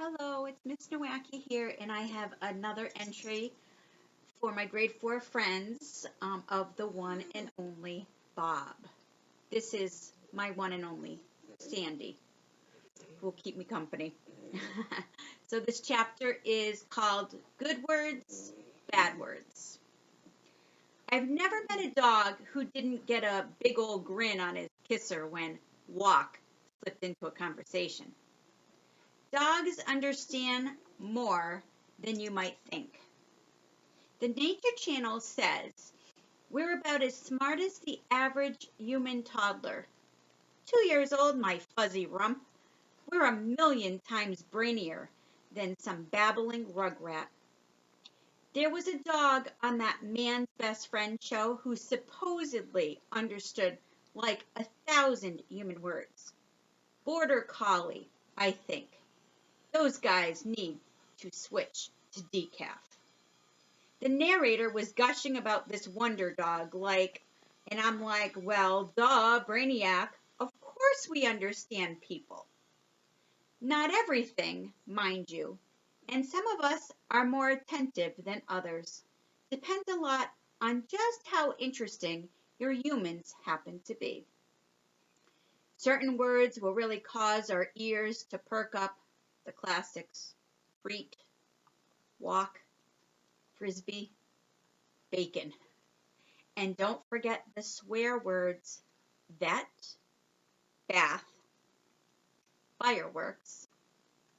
Hello, it's Miss Nowacki here, and I have another entry for my grade 4 friends of the one and only Bob. This is my one and only Sandy, who will keep me company. So this chapter is called Good Words, Bad Words. I've never met a dog who didn't get a big old grin on his kisser when walk slipped into a conversation. Dogs understand more than you might think. The Nature Channel says we're about as smart as the average human toddler. 2 years old, my fuzzy rump. We're a million times brainier than some babbling rugrat. There was a dog on that Man's Best Friend show who supposedly understood like 1,000 human words. Border Collie, I think. Those guys need to switch to decaf. The narrator was gushing about this wonder dog, and I'm like, well, duh, Brainiac, of course we understand people. Not everything, mind you, and some of us are more attentive than others. Depends a lot on just how interesting your humans happen to be. Certain words will really cause our ears to perk up. The classics: freak, walk, frisbee, bacon. And don't forget the swear words vet, bath, fireworks,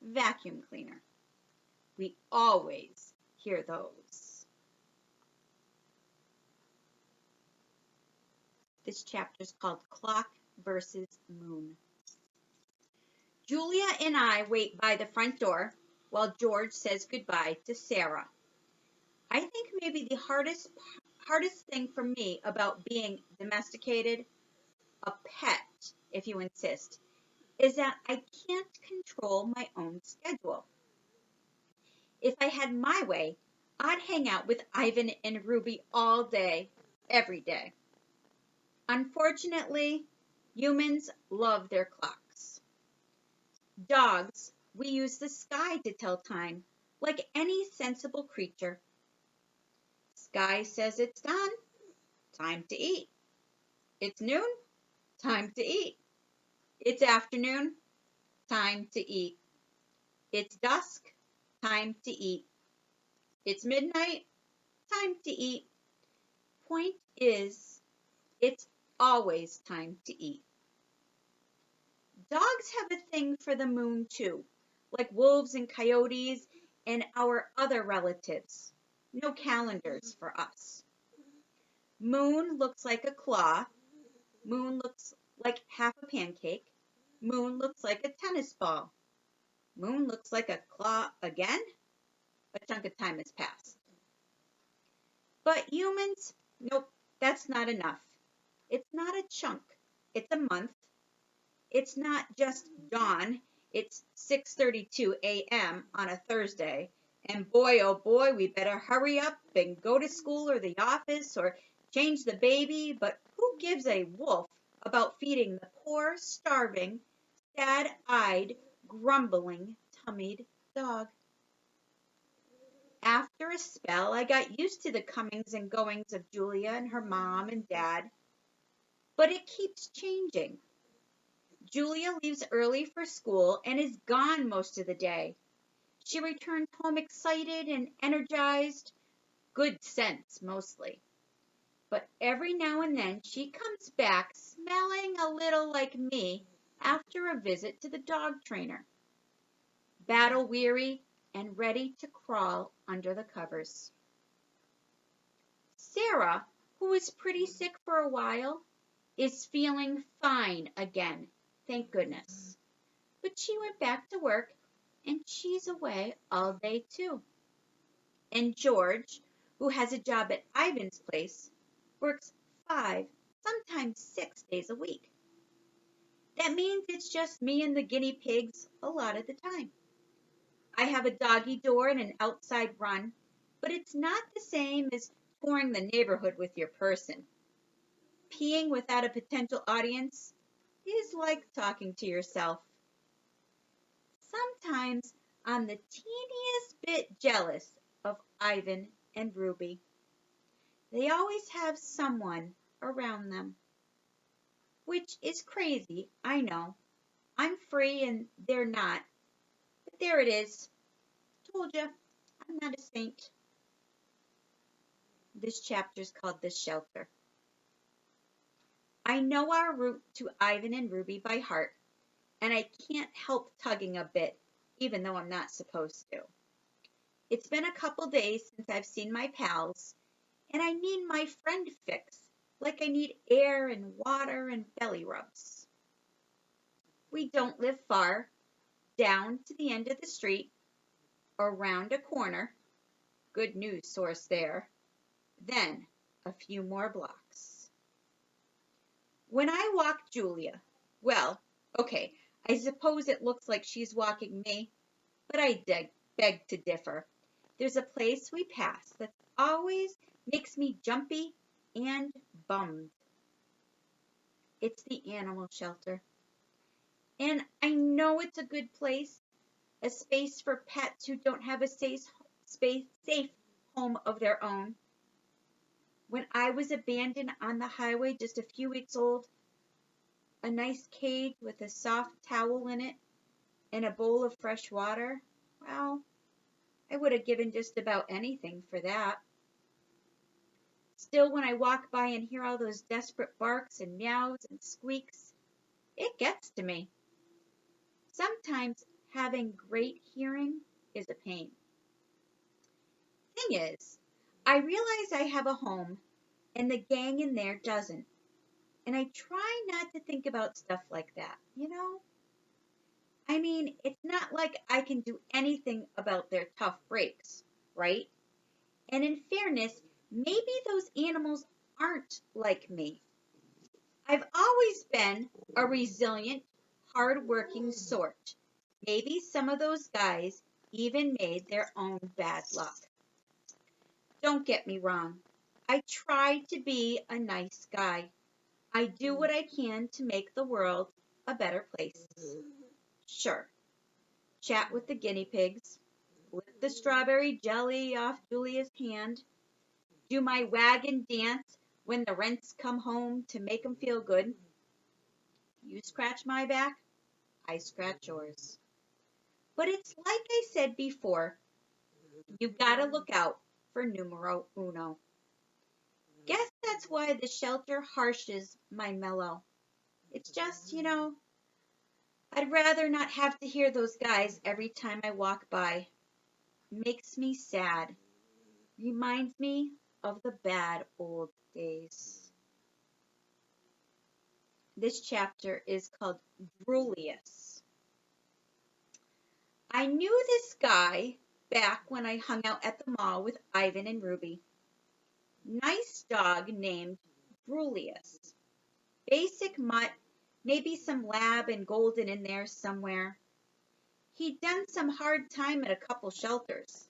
vacuum cleaner. We always hear those. This chapter is called Clock versus Moon. Julia and I wait by the front door while George says goodbye to Sarah. I think maybe the hardest thing for me about being domesticated, a pet, if you insist, is that I can't control my own schedule. If I had my way, I'd hang out with Ivan and Ruby all day, every day. Unfortunately, humans love their clocks. Dogs, we use the sky to tell time, like any sensible creature. Sky says it's done, time to eat. It's noon, time to eat. It's afternoon, time to eat. It's dusk, time to eat. It's midnight, time to eat. Point is, it's always time to eat. Dogs have a thing for the moon too, like wolves and coyotes and our other relatives. No calendars for us. Moon looks like a claw. Moon looks like half a pancake. Moon looks like a tennis ball. Moon looks like a claw again. A chunk of time has passed. But humans, nope, that's not enough. It's not a chunk. It's a month. It's not just dawn. It's 6:32 a.m. on a Thursday. And boy, oh boy, we better hurry up and go to school or the office or change the baby. But who gives a wolf about feeding the poor, starving, sad-eyed, grumbling, tummied dog? After a spell, I got used to the comings and goings of Julia and her mom and dad. But it keeps changing. Julia leaves early for school and is gone most of the day. She returns home excited and energized, good sense mostly. But every now and then she comes back smelling a little like me after a visit to the dog trainer. Battle weary and ready to crawl under the covers. Sarah, who was pretty sick for a while, is feeling fine again, thank goodness. But she went back to work, and she's away all day too. And George, who has a job at Ivan's place, works 5, sometimes 6 days a week. That means it's just me and the guinea pigs a lot of the time. I have a doggy door and an outside run, but it's not the same as touring the neighborhood with your person. Peeing without a potential audience is like talking to yourself. Sometimes I'm the teeniest bit jealous of Ivan and Ruby. They always have someone around them, which is crazy, I know. I'm free and they're not, but there it is. Told you, I'm not a saint. This chapter's called The Shelter. I know our route to Ivan and Ruby by heart, and I can't help tugging a bit, even though I'm not supposed to. It's been a couple days since I've seen my pals, and I need my friend fix, like I need air and water and belly rubs. We don't live far, down to the end of the street, around a corner, good news source there, then a few more blocks. When I walk Julia, well, okay, I suppose it looks like she's walking me, but I beg to differ. There's a place we pass that always makes me jumpy and bummed. It's the animal shelter. And I know it's a good place, a space for pets who don't have a safe home of their own. When I was abandoned on the highway just a few weeks old, a nice cage with a soft towel in it and a bowl of fresh water, well, I would have given just about anything for that. Still, when I walk by and hear all those desperate barks and meows and squeaks, it gets to me. Sometimes having great hearing is a pain. Thing is, I realize I have a home and the gang in there doesn't. And I try not to think about stuff like that, you know? I mean, it's not like I can do anything about their tough breaks, right? And in fairness, maybe those animals aren't like me. I've always been a resilient, hard-working sort. Maybe some of those guys even made their own bad luck. Don't get me wrong. I try to be a nice guy. I do what I can to make the world a better place. Sure. Chat with the guinea pigs, lick the strawberry jelly off Julia's hand, do my wagon dance when the rents come home to make 'em feel good. You scratch my back, I scratch yours. But it's like I said before, you gotta look out for numero uno. Guess that's why the shelter harshes my mellow. It's just, I'd rather not have to hear those guys every time I walk by. Makes me sad. Reminds me of the bad old days. This chapter is called Brulius. I knew this guy back when I hung out at the mall with Ivan and Ruby. Nice dog named Brulius. Basic mutt, maybe some lab and golden in there somewhere. He'd done some hard time at a couple shelters.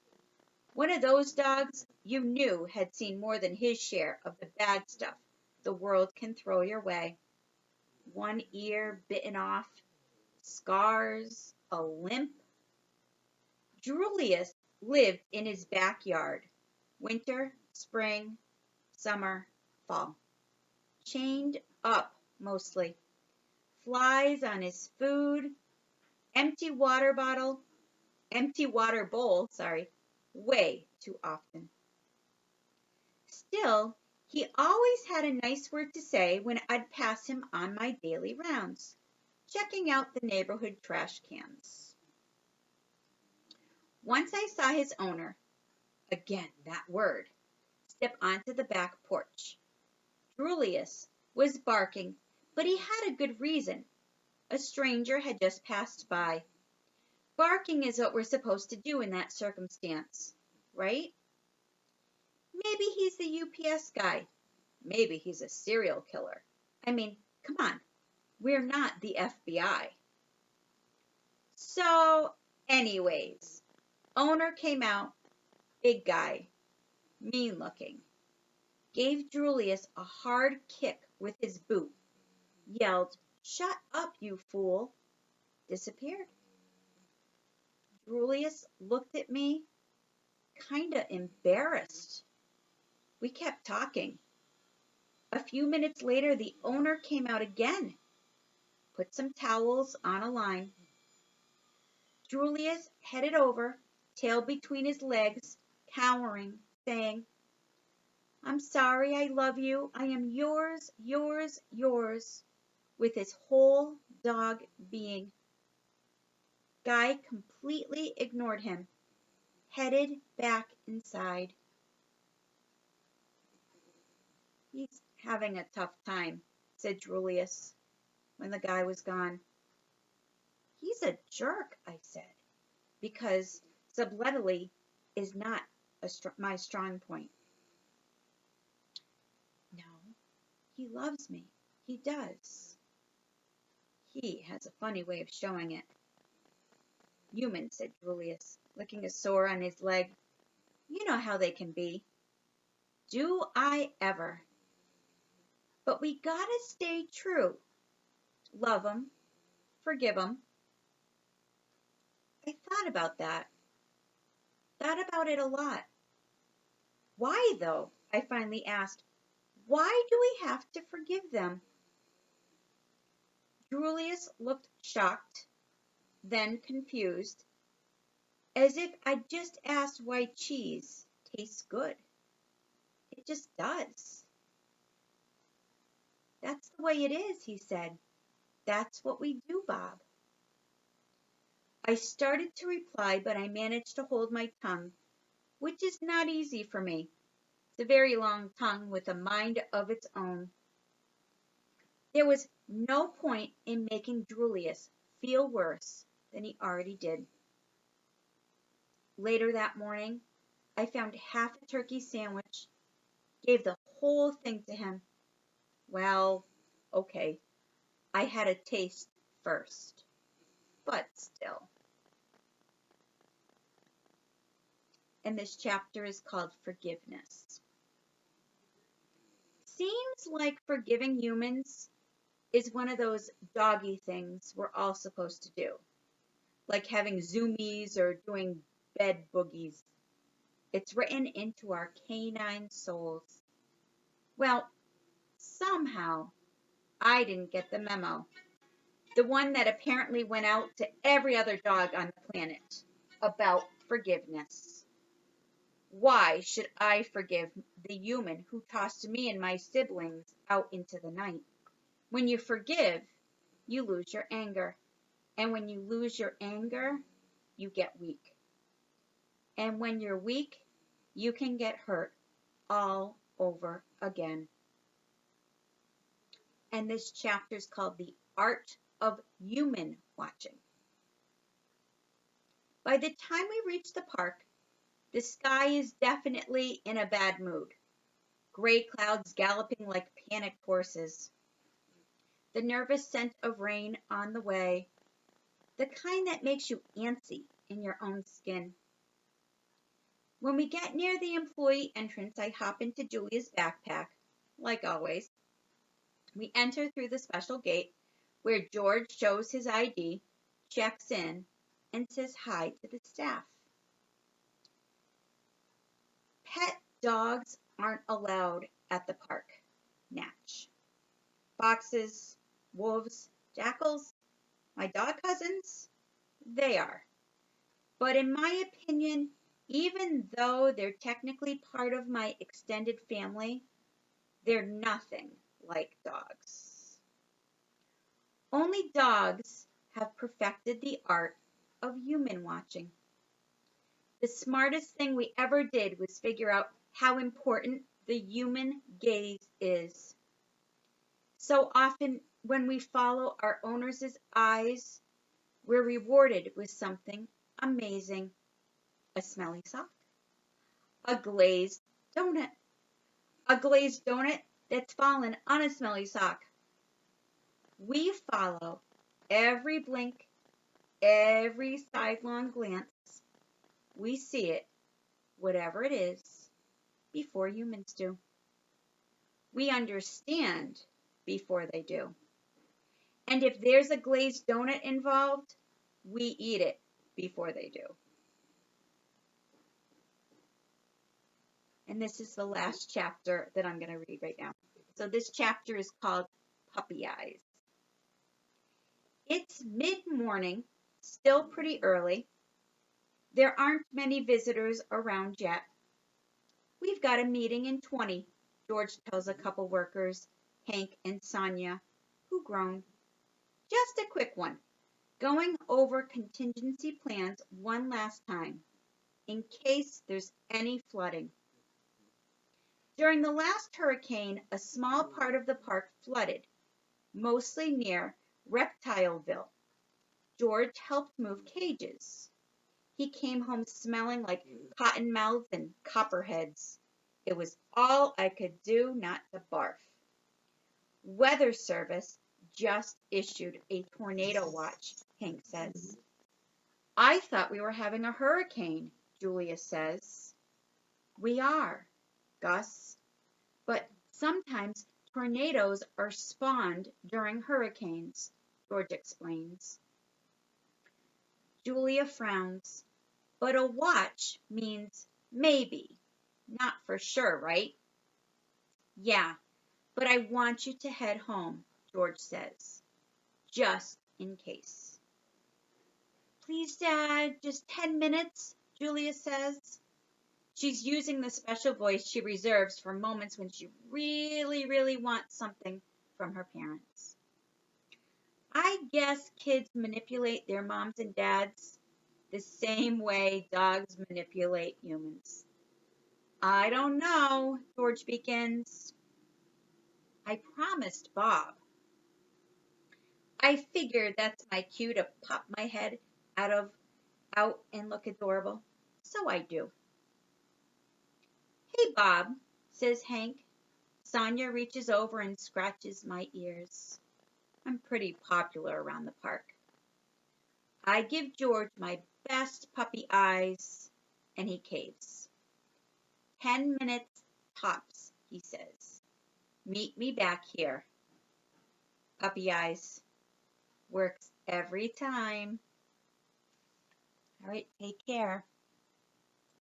One of those dogs you knew had seen more than his share of the bad stuff the world can throw your way. One ear bitten off, scars, a limp. Julius lived in his backyard, winter, spring, summer, fall. Chained up, mostly. Flies on his food, empty water bowl, way too often. Still, he always had a nice word to say when I'd pass him on my daily rounds, checking out the neighborhood trash cans. Once I saw his owner, again that word, step onto the back porch. Julius was barking, but he had a good reason. A stranger had just passed by. Barking is what we're supposed to do in that circumstance, right? Maybe he's the UPS guy. Maybe he's a serial killer. I mean, come on. We're not the FBI. So, anyways, owner came out, big guy, mean looking. Gave Julius a hard kick with his boot. Yelled, "Shut up, you fool." Disappeared. Julius looked at me, kinda embarrassed. We kept talking. A few minutes later, the owner came out again, put some towels on a line. Julius headed over, tail between his legs, cowering, saying, "I'm sorry, I love you. I am yours, yours, yours," with his whole dog being. Guy completely ignored him, headed back inside. "He's having a tough time," said Julius when the guy was gone. "He's a jerk," I said, because subtlety is not my strong point. "No, he loves me. He does. He has a funny way of showing it." "Human," said Julius, licking a sore on his leg. "You know how they can be." "Do I ever? But we gotta stay true. Love 'em, forgive 'em." I thought about that. Thought about it a lot. "Why, though?" I finally asked. "Why do we have to forgive them?" Julius looked shocked, then confused, as if I'd just asked why cheese tastes good. "It just does." "That's the way it is," he said. "That's what we do, Bob." I started to reply, but I managed to hold my tongue, which is not easy for me. It's a very long tongue with a mind of its own. There was no point in making Julius feel worse than he already did. Later that morning, I found half a turkey sandwich, gave the whole thing to him. Well, okay, I had a taste first, but still. And this chapter is called Forgiveness. Seems like forgiving humans is one of those doggy things we're all supposed to do, like having zoomies or doing bed boogies. It's written into our canine souls. Well, somehow I didn't get the memo, the one that apparently went out to every other dog on the planet, about forgiveness. Why should I forgive the human who tossed me and my siblings out into the night? When you forgive, you lose your anger. And when you lose your anger, you get weak. And when you're weak, you can get hurt all over again. And this chapter is called The Art of Human Watching. By the time we reach the park, the sky is definitely in a bad mood. Gray clouds galloping like panicked horses. The nervous scent of rain on the way, the kind that makes you antsy in your own skin. When we get near the employee entrance, I hop into Julia's backpack, like always. We enter through the special gate, where George shows his ID, checks in, and says hi to the staff. Pet dogs aren't allowed at the park. Natch. Foxes, wolves, jackals, my dog cousins, they are. But in my opinion, even though they're technically part of my extended family, they're nothing like dogs. Only dogs have perfected the art of human watching. The smartest thing we ever did was figure out how important the human gaze is. So often, when we follow our owner's eyes, we're rewarded with something amazing. A smelly sock, a glazed donut, a glazed donut that's fallen on a smelly sock. We follow every blink, every sidelong glance. We see it, whatever it is, before humans do. We understand before they do. And if there's a glazed donut involved, we eat it before they do. And this is the last chapter that I'm going to read right now. So this chapter is called Puppy Eyes. It's mid-morning, still pretty early. There aren't many visitors around yet. We've got a meeting in 20, George tells a couple workers, Hank and Sonia, who groan. Just a quick one. Going over contingency plans one last time, in case there's any flooding. During the last hurricane, a small part of the park flooded, mostly near Reptileville. George helped move cages. He came home smelling like cottonmouths and copperheads. It was all I could do not to barf. Weather Service just issued a tornado watch, Hank says. I thought we were having a hurricane, Julia says. We are, Gus. But sometimes tornadoes are spawned during hurricanes, George explains. Julia frowns. But a watch means maybe, not for sure, right? Yeah, but I want you to head home, George says, just in case. Please, Dad, just 10 minutes, Julia says. She's using the special voice she reserves for moments when she really, really wants something from her parents. I guess kids manipulate their moms and dads the same way dogs manipulate humans. I don't know, George begins. I promised Bob. I figured that's my cue to pop my head out and look adorable. So I do. Hey, Bob, says Hank. Sonia reaches over and scratches my ears. I'm pretty popular around the park. I give George my best puppy eyes, and he caves. 10 minutes tops, he says. Meet me back here. Puppy eyes. Works every time. All right, take care.